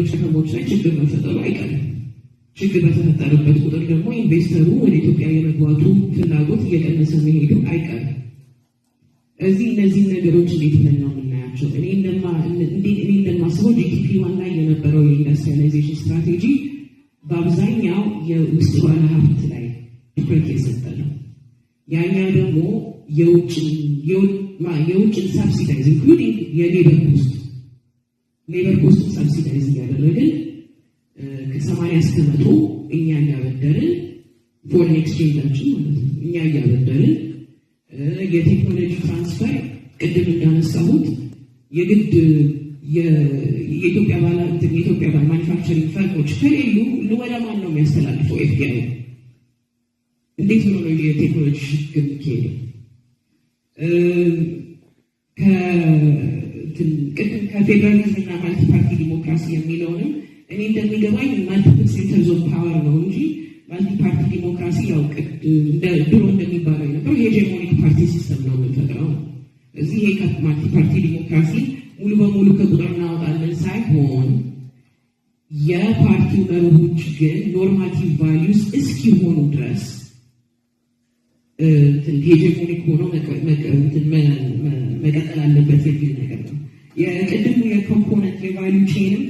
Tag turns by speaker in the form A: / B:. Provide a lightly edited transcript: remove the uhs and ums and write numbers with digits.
A: ከተሞች ላይ ችግር መፈጠሩ አይቀርም። ችግር በተፈጠረበት ቁጥር ደግሞ ኢንቨስተሩ ወደ ኢትዮጵያ የመግባቱ ፍላጎት እየቀነሰ መሄዱ አይቀርም። እነዚህ ነገሮች እንዴት ብለን ነው የምናያቸው? እኔ እንደማስበው ጂቲፒ ዋን ላይ የነበረው የኢንዱስትሪያላይዜሽን ስትራቴጂ በአብዛኛው የውስጥ ባለሀብት ላይ ትኩረት የሰጠ ነው። ያኛው ደግሞ የውጭን ሳብሲዳይዝ ኢንክሉዲንግ የሌበር ኮስት ሳብሲዳይዝ እያደረግን ከ80 እስከ 100 እኛ እያበደርን ፎሬን ኤክስቼንጃችን ማለት ነው እኛ እያበደርን የቴክኖሎጂ ትራንስፈር ቅድም እንዳነሳሁት የግድ የኢትዮጵያ ማኒፋክቸሪንግ ፈርሞች ከሌሉ ወደ ማን ነው የሚያስተላልፈው? ኤፍዲአይ እንዴት ነው የቴክኖሎጂ ሽግግር የሚካሄደው? ቅድም ከፌዴራሊዝም እና ማልቲ ፓርቲ ዲሞክራሲ የሚለውንም እኔ እንደሚገባኝ ማልቲፕል ሴንተርስ ኦፍ ፓወር ነው እንጂ ማልቲ ፓርቲ ዲሞክራሲ ያው ድሮ እንደሚባለው የነበረው የሄጀሞኒክ ፓርቲ ሲስተም ነው የምንፈጥረው። እዚህ ይሄ ማልቲ ፓርቲ ዲሞክራሲ ሙሉ በሙሉ ከቁጥር እናወጣለን ሳይሆን የፓርቲው መርሆች ግን ኖርማቲቭ ቫሊዩስ እስኪሆኑ ድረስ ሄጀሞኒክ ሆኖ መቀጠል አለበት የሚል ነገር ነው። የቅድሙ የኮምፖነንት የቫሊዩ ቼንም